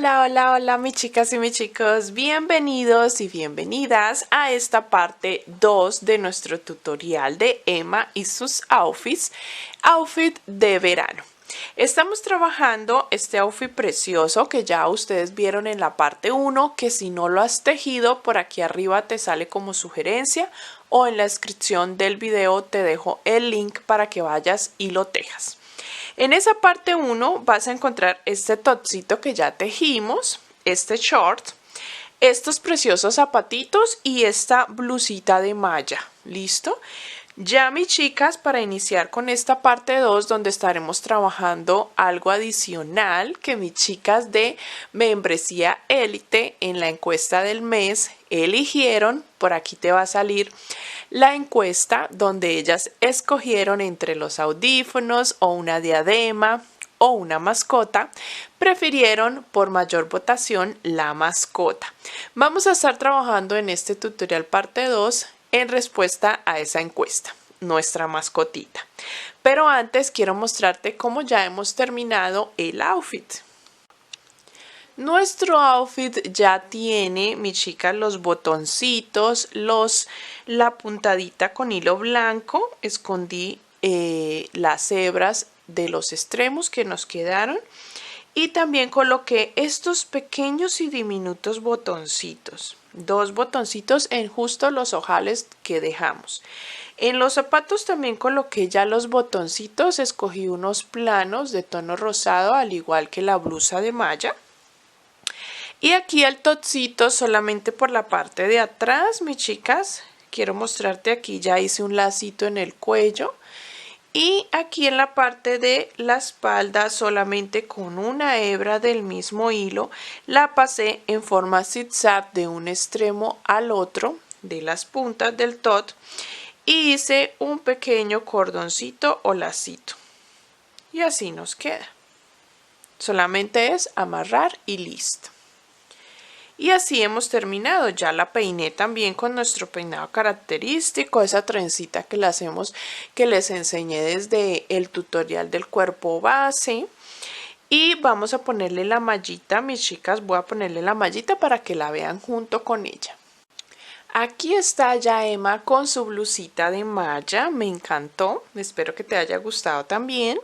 Hola, hola, hola mis chicas y mis chicos, bienvenidos y bienvenidas a esta parte 2 de nuestro tutorial de Emma y sus outfits, outfit de verano. Estamos trabajando este outfit precioso que ya ustedes vieron en la parte 1, que si no lo has tejido por aquí arriba te sale como sugerencia o en la descripción del video te dejo el link para que vayas y lo tejas. En esa parte 1 vas a encontrar este topcito que ya tejimos, este short, estos preciosos zapatitos y esta blusita de malla. ¿Listo? Ya mis chicas, para iniciar con esta parte 2 donde estaremos trabajando algo adicional que mis chicas de membresía élite en la encuesta del mes eligieron, por aquí te va a salir la encuesta donde ellas escogieron entre los audífonos o una diadema o una mascota, prefirieron por mayor votación la mascota. Vamos a estar trabajando en este tutorial parte 2 en respuesta a esa encuesta, nuestra mascotita. Pero antes quiero mostrarte cómo ya hemos terminado el outfit. Nuestro outfit ya tiene, mis chicas, los botoncitos, la puntadita con hilo blanco. Escondí las hebras de los extremos que nos quedaron. Y también coloqué estos pequeños y diminutos botoncitos. Dos botoncitos en justo los ojales que dejamos. En los zapatos también coloqué ya los botoncitos. Escogí unos planos de tono rosado, al igual que la blusa de malla. Y aquí el topcito solamente por la parte de atrás, mis chicas. Quiero mostrarte aquí, ya hice un lacito en el cuello. Y aquí en la parte de la espalda, solamente con una hebra del mismo hilo, la pasé en forma zigzag de un extremo al otro de las puntas del tot y hice un pequeño cordoncito o lacito. Y así nos queda. Solamente es amarrar y listo. Y así hemos terminado. Ya la peiné también con nuestro peinado característico, esa trencita que le hacemos, que les enseñé desde el tutorial del cuerpo base. Y vamos a ponerle la mallita, mis chicas, voy a ponerle la mallita para que la vean junto con ella. Aquí está ya Emma con su blusita de malla, me encantó, espero que te haya gustado también.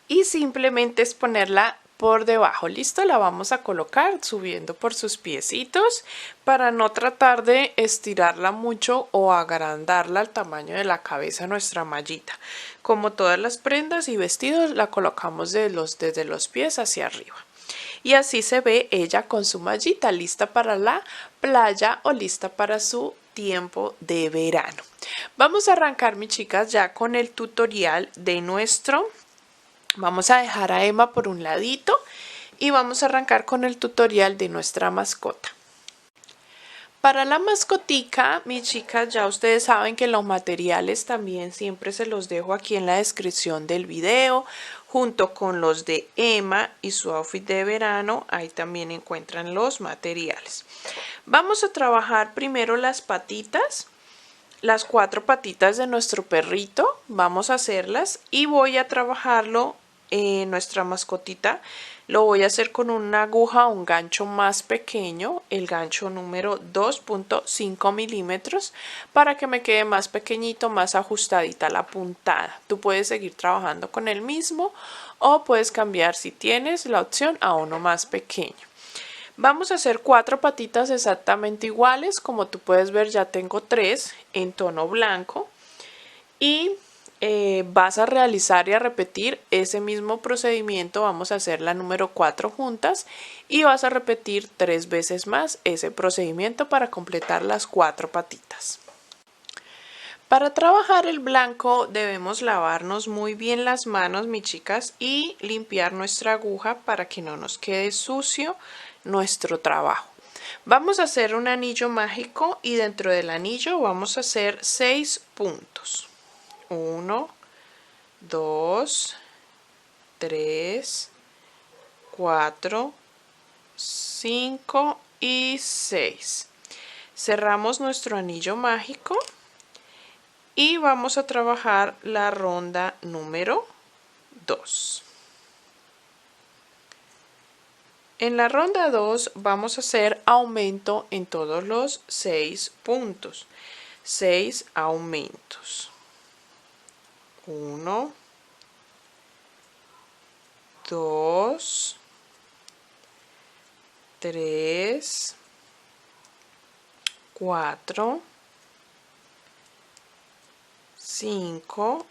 Y simplemente es ponerla por debajo. Listo, la vamos a colocar subiendo por sus piecitos para no tratar de estirarla mucho o agrandarla al tamaño de la cabeza nuestra mallita. Como todas las prendas y vestidos la colocamos desde los pies hacia arriba. Y así se ve ella con su mallita lista para la playa o lista para su tiempo de verano. Vamos a arrancar, mis chicas, ya con el tutorial de nuestro. Vamos a dejar a Emma por un ladito y vamos a arrancar con el tutorial de nuestra mascota. Para la mascotica, mis chicas, ya ustedes saben que los materiales también siempre se los dejo aquí en la descripción del video, junto con los de Emma y su outfit de verano. Ahí también encuentran los materiales. Vamos a trabajar primero las patitas. Las 4 patitas de nuestro perrito, vamos a hacerlas y voy a trabajarlo nuestra mascotita. Lo voy a hacer con una aguja o un gancho más pequeño, el gancho número 2.5 milímetros, para que me quede más pequeñito, más ajustadita la puntada. Tú puedes seguir trabajando con el mismo o puedes cambiar, si tienes la opción, a uno más pequeño. Vamos a hacer 4 patitas exactamente iguales. Como tú puedes ver, ya tengo 3 en tono blanco y vas a realizar y a repetir ese mismo procedimiento. Vamos a hacer la número 4 juntas y vas a repetir 3 veces más ese procedimiento para completar las 4 patitas. Para trabajar el blanco debemos lavarnos muy bien las manos, mis chicas, y limpiar nuestra aguja para que no nos quede sucio nuestro trabajo. Vamos a hacer un anillo mágico y dentro del anillo vamos a hacer 6 puntos. 1, 2, 3, 4, 5 y 6. Cerramos nuestro anillo mágico y vamos a trabajar la ronda número 2. En la ronda 2 vamos a hacer aumento en todos los 6 puntos. 6 aumentos. 1, 2, 3, 4, 5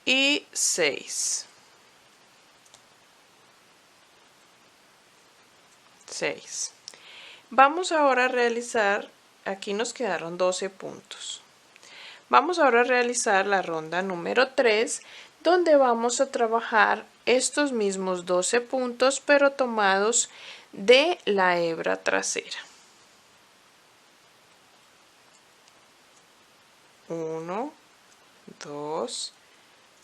y 6. 6. Vamos ahora a realizar, aquí nos quedaron 12 puntos. Vamos ahora a realizar la ronda número 3, donde vamos a trabajar estos mismos 12 puntos, pero tomados de la hebra trasera. 1, 2,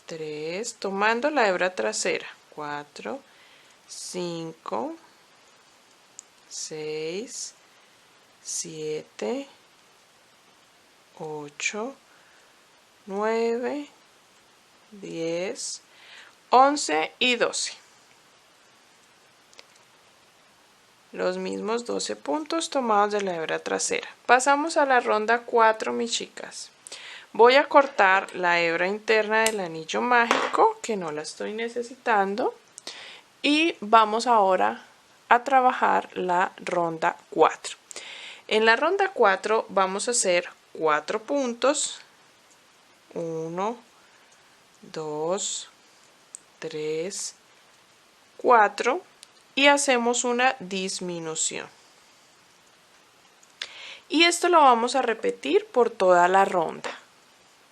3, tomando la hebra trasera. 4, 5, 6, 7, 8, 9, 10, 11 y 12. Los mismos 12 puntos tomados de la hebra trasera. Pasamos a la ronda 4, mis chicas. Voy a cortar la hebra interna del anillo mágico, que no la estoy necesitando. Y vamos ahora a trabajar la ronda 4. En la ronda 4 vamos a hacer 4 puntos. 1, 2, 3, 4 y hacemos una disminución. Y esto lo vamos a repetir por toda la ronda.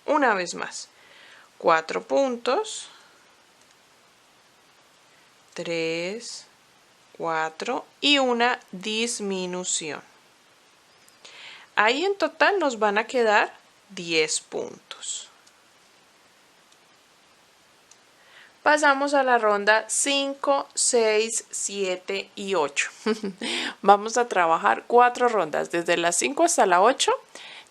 Una vez más. 4 puntos. 3, 4 y una disminución. Ahí en total nos van a quedar 10 puntos. Pasamos a la ronda 5, 6, 7 y 8. Vamos a trabajar 4 rondas, desde las 5 hasta la 8,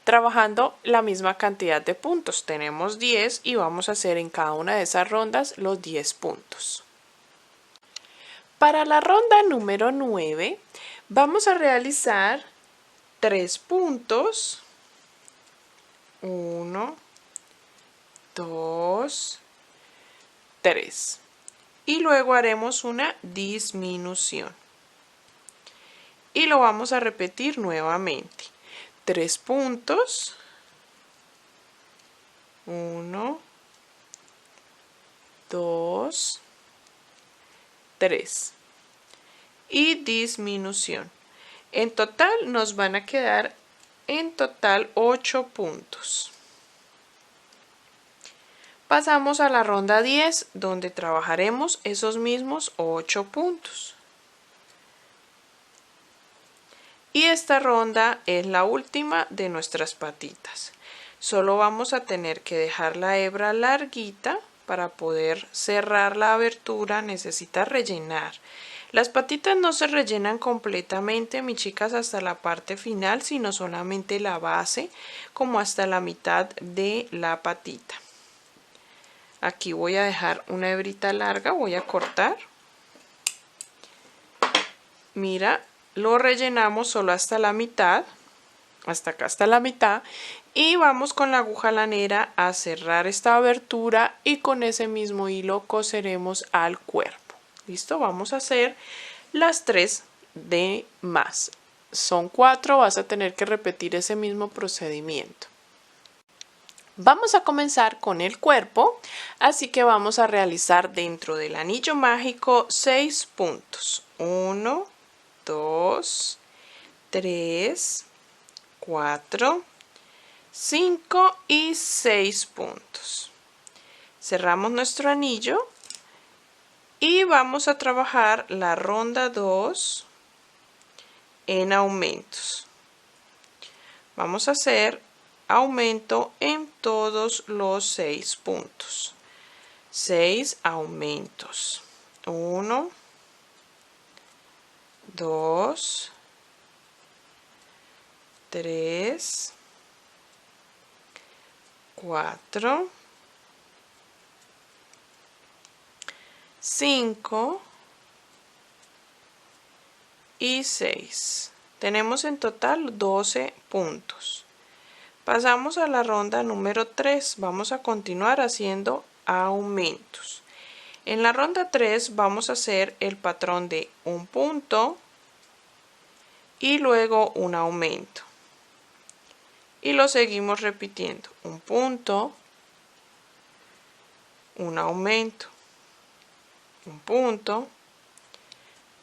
trabajando la misma cantidad de puntos. Tenemos 10 y vamos a hacer en cada una de esas rondas los 10 puntos. Para la ronda número 9, vamos a realizar 3 puntos. 1, 2, 3. Y luego haremos una disminución. Y lo vamos a repetir nuevamente. 3 puntos. 1, 2, 3. Y disminución. En total nos van a quedar en total 8 puntos. Pasamos a la ronda 10, donde trabajaremos esos mismos 8 puntos. Y esta ronda es la última de nuestras patitas. Solo vamos a tener que dejar la hebra larguita para poder cerrar la abertura. Necesita rellenar. Las patitas no se rellenan completamente, mis chicas, hasta la parte final, sino solamente la base, como hasta la mitad de la patita. Aquí voy a dejar una hebrita larga, voy a cortar. Mira, lo rellenamos solo hasta la mitad, hasta acá hasta la mitad, y vamos con la aguja lanera a cerrar esta abertura y con ese mismo hilo coseremos al cuerpo. ¿Listo? Vamos a hacer las 3 de más. Son 4, vas a tener que repetir ese mismo procedimiento. Vamos a comenzar con el cuerpo, así que vamos a realizar dentro del anillo mágico 6 puntos. 1, 2, 3, 4, 5 y 6 puntos. Cerramos nuestro anillo y vamos a trabajar la ronda 2 en aumentos. Vamos a hacer aumento en todos los 6 puntos. 6 aumentos. 1, 2, 3, 4, 5, y 6. Tenemos en total 12 puntos. Pasamos a la ronda número 3. Vamos a continuar haciendo aumentos. En la ronda 3 vamos a hacer el patrón de un punto y luego un aumento. Y lo seguimos repitiendo. Un punto, un aumento, un punto,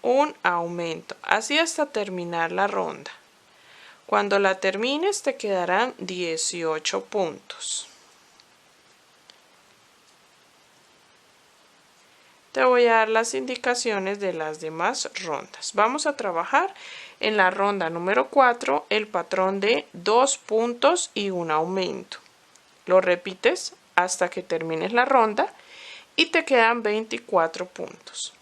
un aumento. Así hasta terminar la ronda. Cuando la termines te quedarán 18 puntos. Te voy a dar las indicaciones de las demás rondas. Vamos a trabajar en la ronda número 4 el patrón de 2 puntos y un aumento. Lo repites hasta que termines la ronda y te quedan 24 puntos.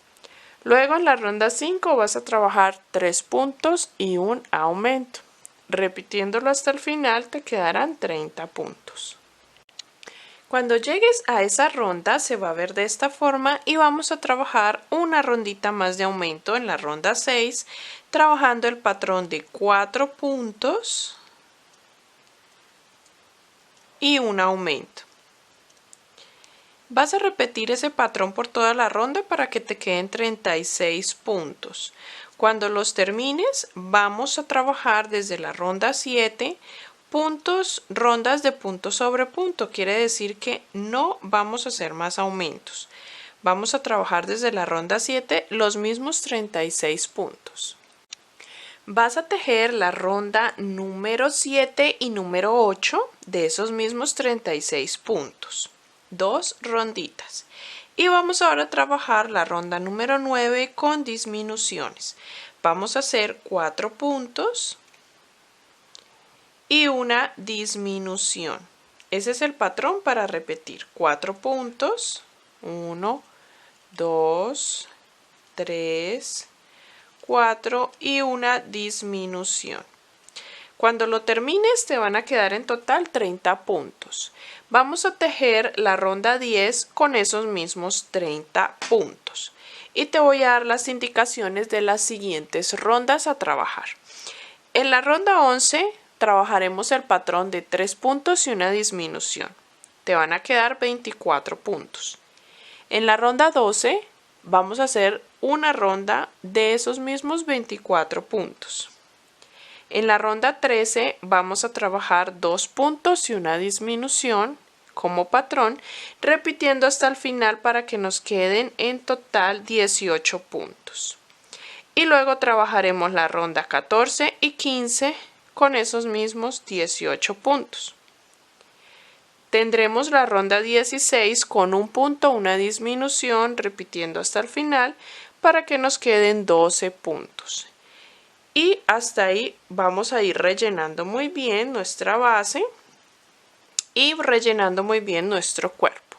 Luego en la ronda 5 vas a trabajar 3 puntos y un aumento. Repitiéndolo hasta el final te quedarán 30 puntos. Cuando llegues a esa ronda se va a ver de esta forma y vamos a trabajar una rondita más de aumento en la ronda 6, trabajando el patrón de 4 puntos y un aumento. Vas a repetir ese patrón por toda la ronda para que te queden 36 puntos. Cuando los termines vamos a trabajar desde la ronda 7 rondas de punto sobre punto. Quiere decir que no vamos a hacer más aumentos. Vamos a trabajar desde la ronda 7 los mismos 36 puntos. Vas a tejer la ronda número 7 y número 8 de esos mismos 36 puntos. 2 ronditas. Y vamos ahora a trabajar la ronda número 9 con disminuciones. Vamos a hacer 4 puntos y una disminución. Ese es el patrón para repetir. 4 puntos. 1, 2, 3, 4 y una disminución. Cuando lo termines te van a quedar en total 30 puntos. Vamos a tejer la ronda 10 con esos mismos 30 puntos. Y te voy a dar las indicaciones de las siguientes rondas a trabajar. En la ronda 11 trabajaremos el patrón de 3 puntos y una disminución. Te van a quedar 24 puntos. En la ronda 12 vamos a hacer una ronda de esos mismos 24 puntos. En la ronda 13 vamos a trabajar 2 puntos y una disminución como patrón, repitiendo hasta el final para que nos queden en total 18 puntos. Y luego trabajaremos la ronda 14 y 15 con esos mismos 18 puntos. Tendremos la ronda 16 con un punto, una disminución, repitiendo hasta el final para que nos queden 12 puntos. Y hasta ahí vamos a ir rellenando muy bien nuestra base y rellenando muy bien nuestro cuerpo.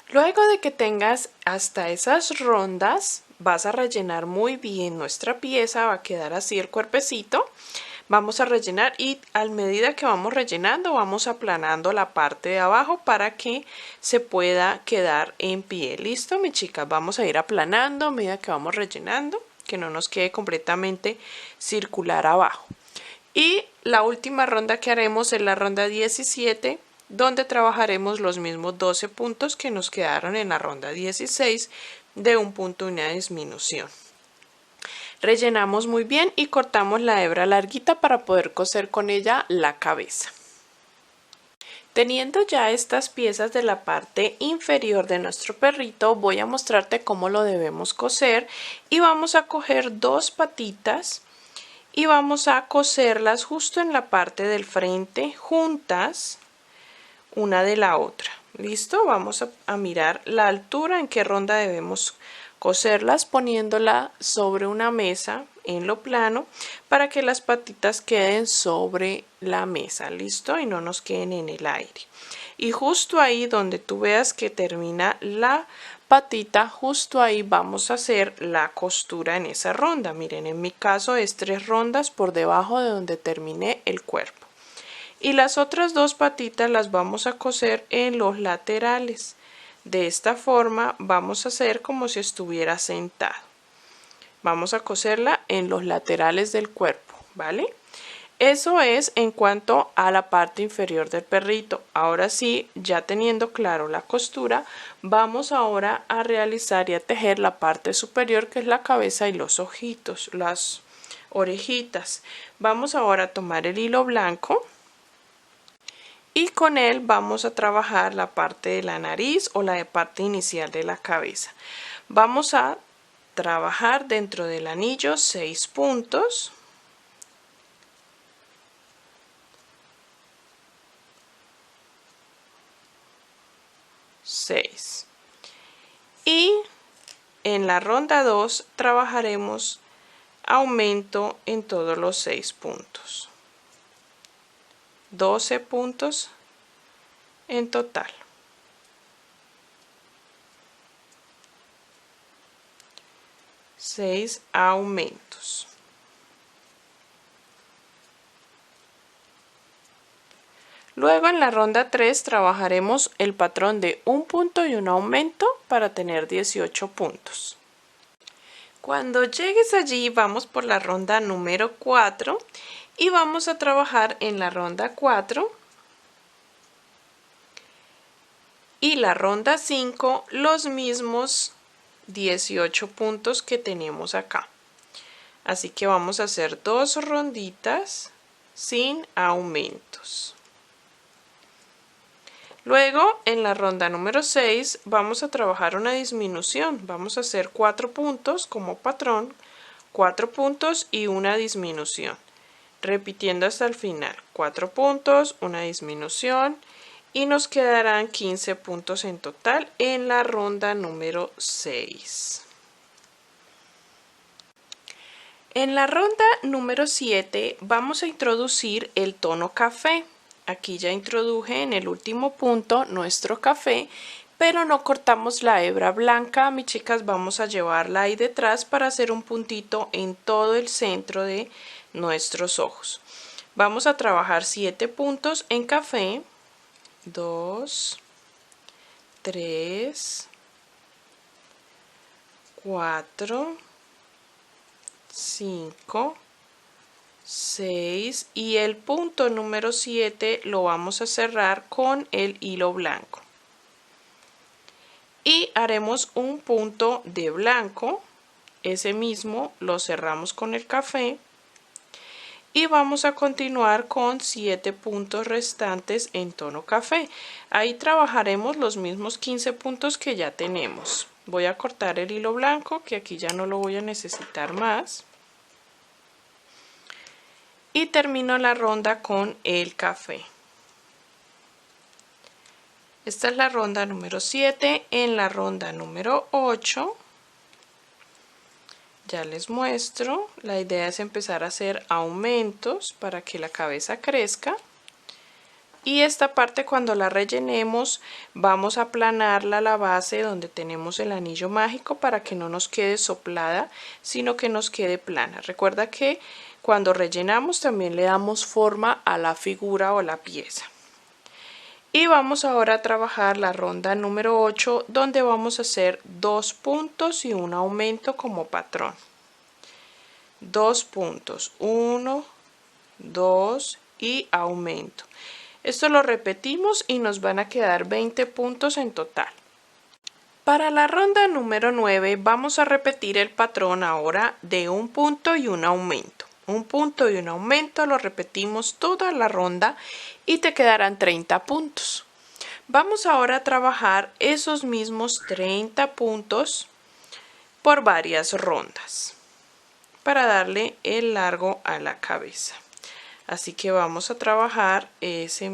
Luego de que tengas hasta esas rondas, vas a rellenar muy bien nuestra pieza, va a quedar así el cuerpecito. Vamos a rellenar y a medida que vamos rellenando vamos aplanando la parte de abajo para que se pueda quedar en pie. ¿Listo, mis chicas? Vamos a ir aplanando a medida que vamos rellenando, que no nos quede completamente circular abajo. Y la última ronda que haremos es la ronda 17, donde trabajaremos los mismos 12 puntos que nos quedaron en la ronda 16 de un punto y una disminución. Rellenamos muy bien y cortamos la hebra larguita para poder coser con ella la cabeza. Teniendo ya estas piezas de la parte inferior de nuestro perrito, voy a mostrarte cómo lo debemos coser y vamos a coger 2 patitas y vamos a coserlas justo en la parte del frente, juntas una de la otra. ¿Listo? Vamos a mirar la altura en qué ronda debemos coserlas, poniéndola sobre una mesa en lo plano para que las patitas queden sobre la mesa. ¿Listo? Y no nos queden en el aire. Y justo ahí donde tú veas que termina la patita, justo ahí vamos a hacer la costura en esa ronda. Miren, en mi caso es 3 rondas por debajo de donde terminé el cuerpo. Y las otras 2 patitas las vamos a coser en los laterales. De esta forma vamos a hacer como si estuviera sentado. Vamos a coserla en los laterales del cuerpo, ¿vale? Eso es en cuanto a la parte inferior del perrito. Ahora sí, ya teniendo claro la costura, vamos ahora a realizar y a tejer la parte superior, que es la cabeza y los ojitos, las orejitas. Vamos ahora a tomar el hilo blanco y con él vamos a trabajar la parte de la nariz o la parte inicial de la cabeza. Vamos a trabajar dentro del anillo 6 puntos. Y en la ronda 2 trabajaremos aumento en todos los 6 puntos. 12 puntos en total. Seis aumentos. Luego en la ronda 3 trabajaremos el patrón de un punto y un aumento para tener 18 puntos. Cuando llegues allí vamos por la ronda número 4 y vamos a trabajar en la ronda 4 y la ronda 5 los mismos 18 puntos que tenemos acá. Así que vamos a hacer 2 ronditas sin aumentos. Luego en la ronda número 6 vamos a trabajar una disminución. Vamos a hacer 4 puntos como patrón, 4 puntos y una disminución. Repitiendo hasta el final, 4 puntos, una disminución y nos quedarán 15 puntos en total en la ronda número 6. En la ronda número 7 vamos a introducir el tono café. Aquí ya introduje en el último punto nuestro café, pero no cortamos la hebra blanca, mis chicas, vamos a llevarla ahí detrás para hacer un puntito en todo el centro de nuestros ojos. Vamos a trabajar 7 puntos en café, 2, 3, 4, 5, 6 y el punto número 7 lo vamos a cerrar con el hilo blanco. Y haremos un punto de blanco, ese mismo lo cerramos con el café y vamos a continuar con 7 puntos restantes en tono café. Ahí trabajaremos los mismos 15 puntos que ya tenemos. Voy a cortar el hilo blanco, que aquí ya no lo voy a necesitar más. Y termino la ronda con el café. Esta es la ronda número 7. En la ronda número 8 ya les muestro. La idea es empezar a hacer aumentos para que la cabeza crezca. Y esta parte, cuando la rellenemos, vamos a aplanarla a la base donde tenemos el anillo mágico para que no nos quede soplada, sino que nos quede plana. Recuerda que cuando rellenamos también le damos forma a la figura o la pieza. Y vamos ahora a trabajar la ronda número 8, donde vamos a hacer 2 puntos y un aumento como patrón. 2 puntos, 1, 2 y aumento. Esto lo repetimos y nos van a quedar 20 puntos en total. Para la ronda número 9 vamos a repetir el patrón ahora de un punto y un aumento. Un punto y un aumento, lo repetimos toda la ronda y te quedarán 30 puntos. Vamos ahora a trabajar esos mismos 30 puntos por varias rondas para darle el largo a la cabeza. Así que vamos a trabajar esos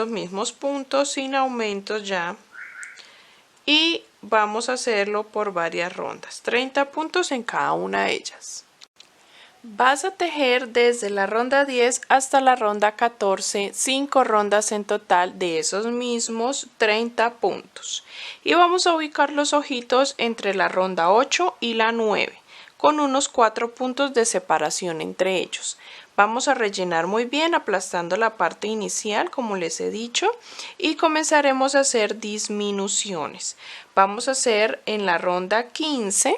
mismos puntos sin aumentos ya y vamos a hacerlo por varias rondas, 30 puntos en cada una de ellas. Vas a tejer desde la ronda 10 hasta la ronda 14, 5 rondas en total de esos mismos 30 puntos. Y vamos a ubicar los ojitos entre la ronda 8 y la 9, con unos 4 puntos de separación entre ellos. Vamos a rellenar muy bien aplastando la parte inicial, como les he dicho, y comenzaremos a hacer disminuciones. Vamos a hacer en la ronda 15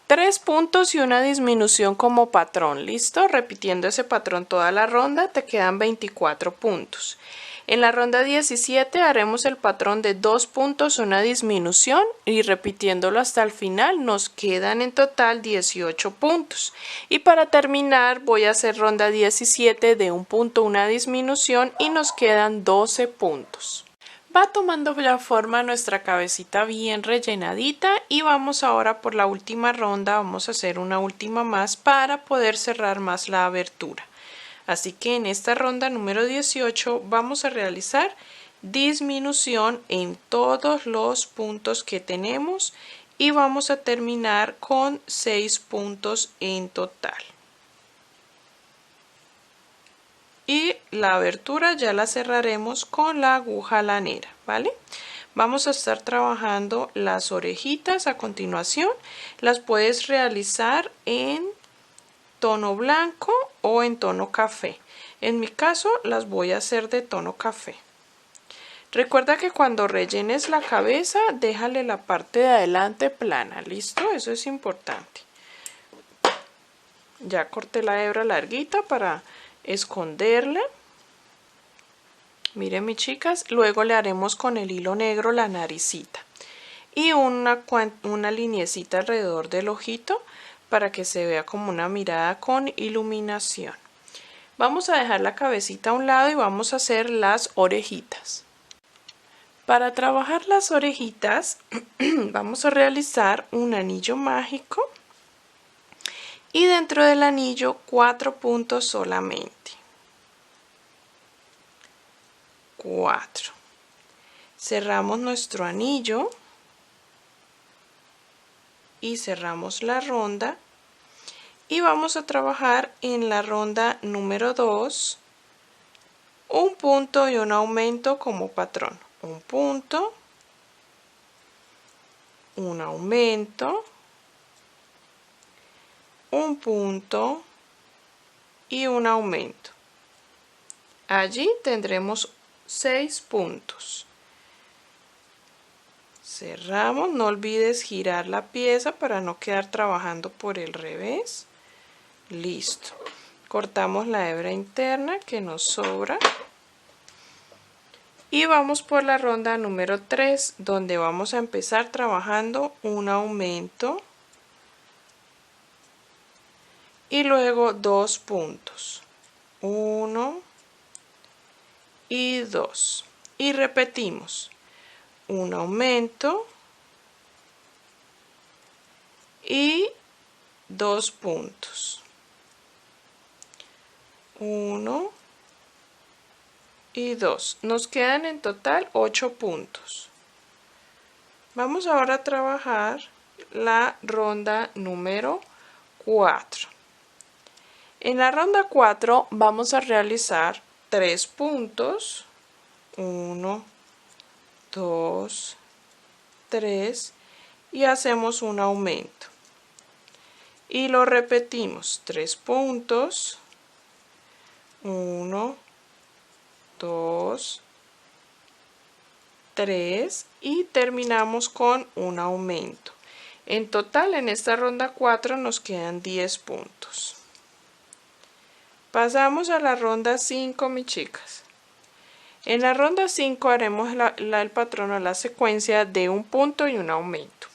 3 puntos y una disminución como patrón. ¿Listo? Repitiendo ese patrón toda la ronda te quedan 24 puntos. En la ronda 17 haremos el patrón de 2 puntos, una disminución y repitiéndolo hasta el final nos quedan en total 18 puntos. Y para terminar voy a hacer ronda 17 de 1 punto, una disminución y nos quedan 12 puntos. Va tomando la forma nuestra cabecita bien rellenadita y vamos ahora por la última ronda, vamos a hacer una última más para poder cerrar más la abertura. Así que en esta ronda número 18 vamos a realizar disminución en todos los puntos que tenemos y vamos a terminar con 6 puntos en total. Y la abertura ya la cerraremos con la aguja lanera, ¿vale? Vamos a estar trabajando las orejitas a continuación. Las puedes realizar en tono blanco o en tono café. En mi caso las voy a hacer de tono café. Recuerda que cuando rellenes la cabeza, déjale la parte de adelante plana, ¿listo? Eso es importante. Ya corté la hebra larguita para esconderla. Miren mis chicas, luego le haremos con el hilo negro la naricita y una lineecita alrededor del ojito para que se vea como una mirada con iluminación. Vamos a dejar la cabecita a un lado y vamos a hacer las orejitas. Para trabajar las orejitas vamos a realizar un anillo mágico y dentro del anillo 4 puntos solamente. 4. Cerramos nuestro anillo y cerramos la ronda y vamos a trabajar en la ronda número 2 un punto y un aumento como patrón. Un punto, un aumento, un punto y un aumento. Allí tendremos 6 puntos. Cerramos, no olvides girar la pieza para no quedar trabajando por el revés. Listo. Cortamos la hebra interna que nos sobra. Y vamos por la ronda número 3, donde vamos a empezar trabajando un aumento y luego 2 puntos. 1 y 2. Y repetimos. Un aumento y 2 puntos. 1 y 2. Nos quedan en total 8 puntos. Vamos ahora a trabajar la ronda número 4. En la ronda 4 vamos a realizar 3 puntos. 1, 2, 3 y hacemos un aumento. Y lo repetimos. 3 puntos. 1, 2, 3 y terminamos con un aumento. En total en esta ronda 4 nos quedan 10 puntos. Pasamos a la ronda 5, mis chicas. En la ronda 5 haremos el patrón o la secuencia de un punto y un aumento.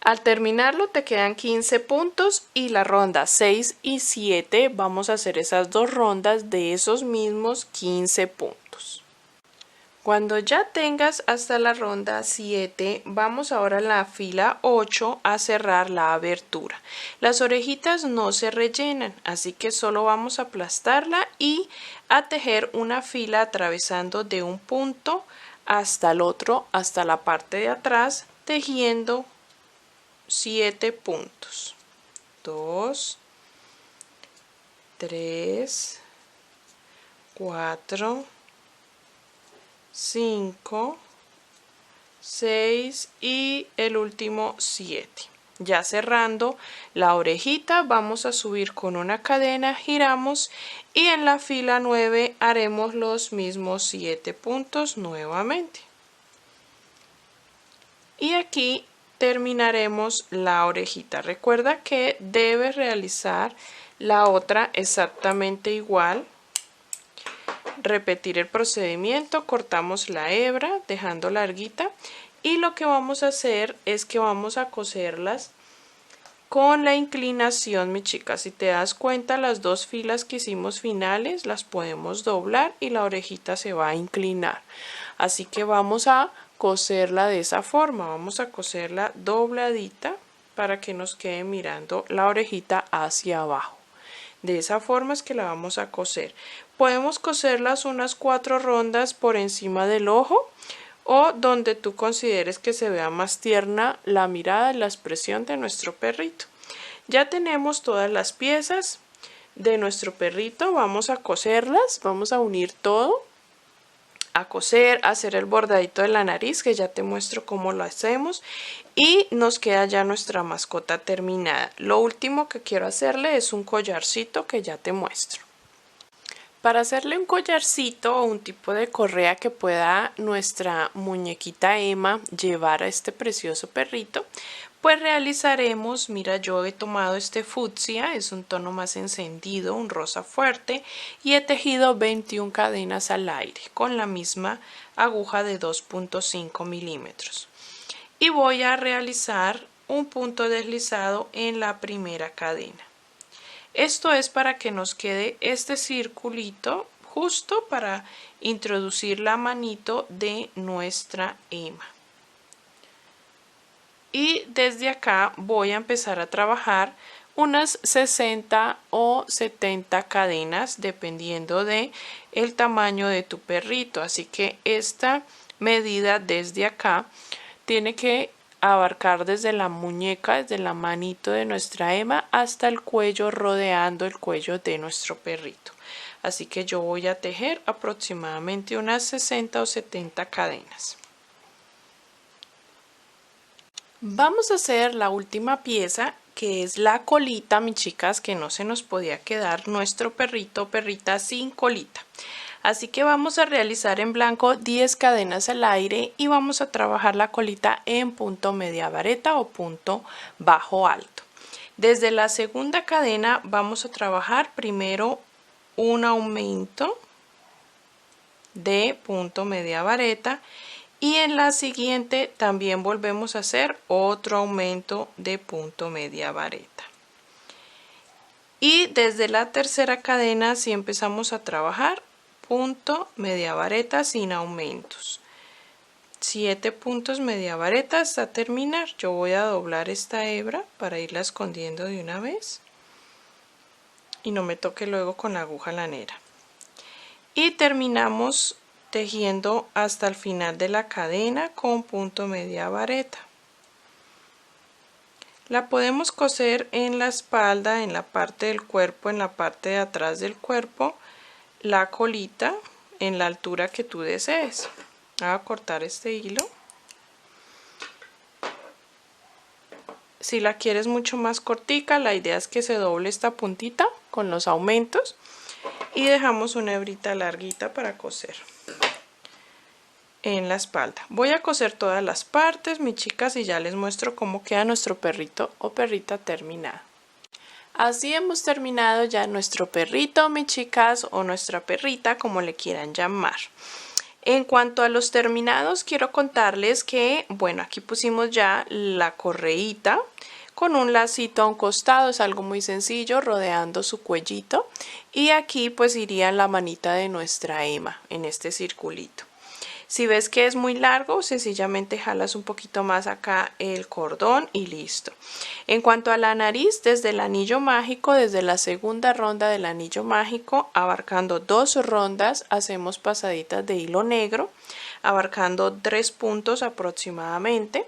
Al terminarlo te quedan 15 puntos y la ronda 6 y 7 vamos a hacer esas dos rondas de esos mismos 15 puntos. Cuando ya tengas hasta la ronda 7, vamos ahora en la fila 8 a cerrar la abertura. Las orejitas no se rellenan, así que solo vamos a aplastarla y a tejer una fila atravesando de un punto hasta el otro, hasta la parte de atrás, tejiendo 7 puntos. 2, 3, 4, 5, 6 y el último 7. Ya cerrando la orejita vamos a subir con una cadena, giramos y en la fila 9 haremos los mismos 7 puntos nuevamente. Y aquí terminaremos la orejita. Recuerda que debes realizar la otra exactamente igual. Repetir el procedimiento, cortamos la hebra dejando larguita y lo que vamos a hacer es que vamos a coserlas con la inclinación, mi chica. Si te das cuenta, las dos filas que hicimos finales las podemos doblar y la orejita se va a inclinar. Así que vamos a coserla de esa forma. Vamos a coserla dobladita para que nos quede mirando la orejita hacia abajo. De esa forma es que la vamos a coser. Podemos coserlas unas 4 rondas por encima del ojo o donde tú consideres que se vea más tierna la mirada y la expresión de nuestro perrito. Ya tenemos todas las piezas de nuestro perrito, vamos a coserlas, vamos a unir todo, a coser, a hacer el bordadito de la nariz, que ya te muestro cómo lo hacemos, y nos queda ya nuestra mascota terminada. Lo último que quiero hacerle es un collarcito que ya te muestro. Para hacerle un collarcito o un tipo de correa que pueda nuestra muñequita Emma llevar a este precioso perrito, pues realizaremos, mira, yo he tomado este fucsia, es un tono más encendido, un rosa fuerte, y he tejido 21 cadenas al aire con la misma aguja de 2.5 milímetros. Y voy a realizar un punto deslizado en la primera cadena. Esto es para que nos quede este circulito justo para introducir la manito de nuestra Emma. Y desde acá voy a empezar a trabajar unas 60 o 70 cadenas dependiendo de el tamaño de tu perrito. Así que esta medida desde acá tiene que abarcar desde la muñeca, desde la manito de nuestra Emma hasta el cuello, rodeando el cuello de nuestro perrito. Así que yo voy a tejer aproximadamente unas 60 o 70 cadenas. Vamos a hacer la última pieza, que es la colita, mis chicas, que no se nos podía quedar nuestro perrito o perrita sin colita. Así que vamos a realizar en blanco 10 cadenas al aire y vamos a trabajar la colita en punto media vareta o punto bajo alto. Desde la segunda cadena vamos a trabajar primero un aumento de punto media vareta y en la siguiente también volvemos a hacer otro aumento de punto media vareta. Y desde la tercera cadena si empezamos a trabajar punto media vareta sin aumentos. 7 puntos media vareta hasta terminar. Yo voy a doblar esta hebra para irla escondiendo de una vez y no me toque luego con la aguja lanera. Y terminamos tejiendo hasta el final de la cadena con punto media vareta. La podemos coser en la espalda, en la parte del cuerpo, en la parte de atrás del cuerpo, la colita en la altura que tú desees. Voy a cortar este hilo. Si la quieres mucho más cortica, la idea es que se doble esta puntita con los aumentos y dejamos una hebrita larguita para coser en la espalda. Voy a coser todas las partes, mis chicas, y ya les muestro cómo queda nuestro perrito o perrita terminado. Así hemos terminado ya nuestro perrito, mis chicas, o nuestra perrita, como le quieran llamar. En cuanto a los terminados, quiero contarles que, bueno, aquí pusimos ya la correíta con un lacito a un costado, es algo muy sencillo, rodeando su cuellito. Y aquí pues iría la manita de nuestra Emma en este circulito. Si ves que es muy largo, sencillamente jalas un poquito más acá el cordón y listo. En cuanto a la nariz, desde el anillo mágico, desde la segunda ronda del anillo mágico, abarcando 2 rondas, hacemos pasaditas de hilo negro, abarcando 3 puntos aproximadamente,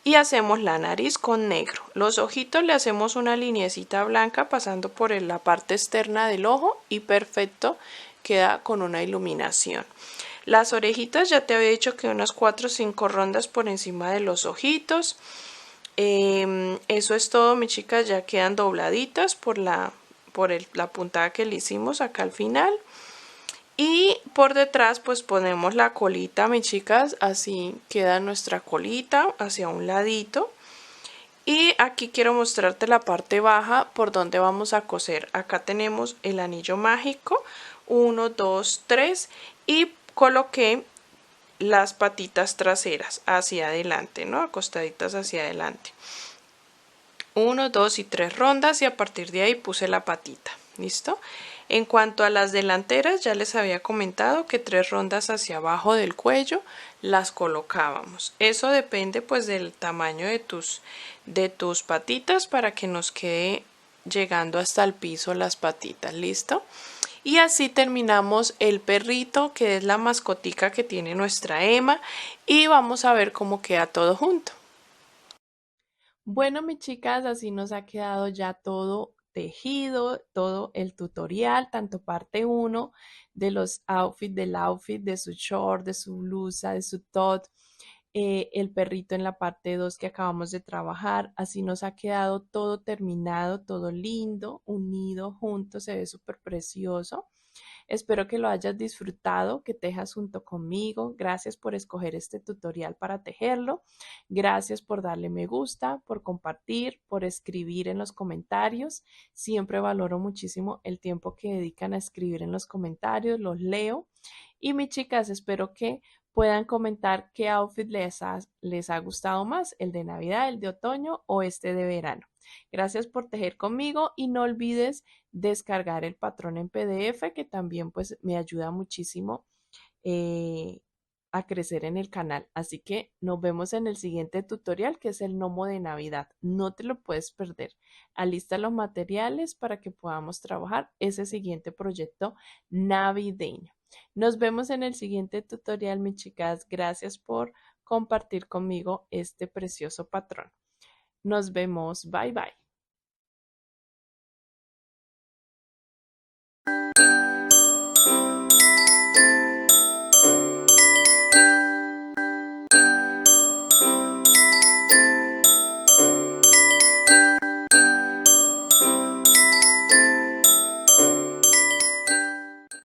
y hacemos la nariz con negro. Los ojitos le hacemos una lineecita blanca pasando por la parte externa del ojo y perfecto, queda con una iluminación. Las orejitas ya te había dicho que unas 4 o 5 rondas por encima de los ojitos. Eso es todo, mis chicas, ya quedan dobladitas por la puntada que le hicimos acá al final. Y por detrás pues ponemos la colita, mis chicas, así queda nuestra colita hacia un ladito. Y aquí quiero mostrarte la parte baja por donde vamos a coser. Acá tenemos el anillo mágico, 1, 2, 3 y coloqué las patitas traseras hacia adelante, ¿no? Acostaditas hacia adelante. 1, 2 y 3 rondas y a partir de ahí puse la patita. ¿Listo? En cuanto a las delanteras, ya les había comentado que 3 rondas hacia abajo del cuello las colocábamos. Eso depende pues del tamaño de tus patitas para que nos quede llegando hasta el piso las patitas. ¿Listo? Y así terminamos el perrito, que es la mascotica que tiene nuestra Emma, y vamos a ver cómo queda todo junto. Bueno, mis chicas, así nos ha quedado ya todo tejido, todo el tutorial, tanto parte uno de los outfits, del outfit, de su short, de su blusa, de su top, el perrito en la parte 2 que acabamos de trabajar. Así nos ha quedado todo terminado, todo lindo, unido, junto, se ve súper precioso. Espero que lo hayas disfrutado, que tejas junto conmigo. Gracias por escoger este tutorial para tejerlo. Gracias por darle me gusta, por compartir, por escribir en los comentarios. Siempre valoro muchísimo el tiempo que dedican a escribir en los comentarios, los leo. Y mis chicas, espero que puedan comentar qué outfit les ha gustado más, el de Navidad, el de otoño o este de verano. Gracias por tejer conmigo y no olvides descargar el patrón en PDF que también pues me ayuda muchísimo eh, a crecer en el canal. Así que nos vemos en el siguiente tutorial que es el gnomo de Navidad. No te lo puedes perder. Alista los materiales para que podamos trabajar ese siguiente proyecto navideño. Nos vemos en el siguiente tutorial, mis chicas. Gracias por compartir conmigo este precioso patrón. Nos vemos. Bye bye.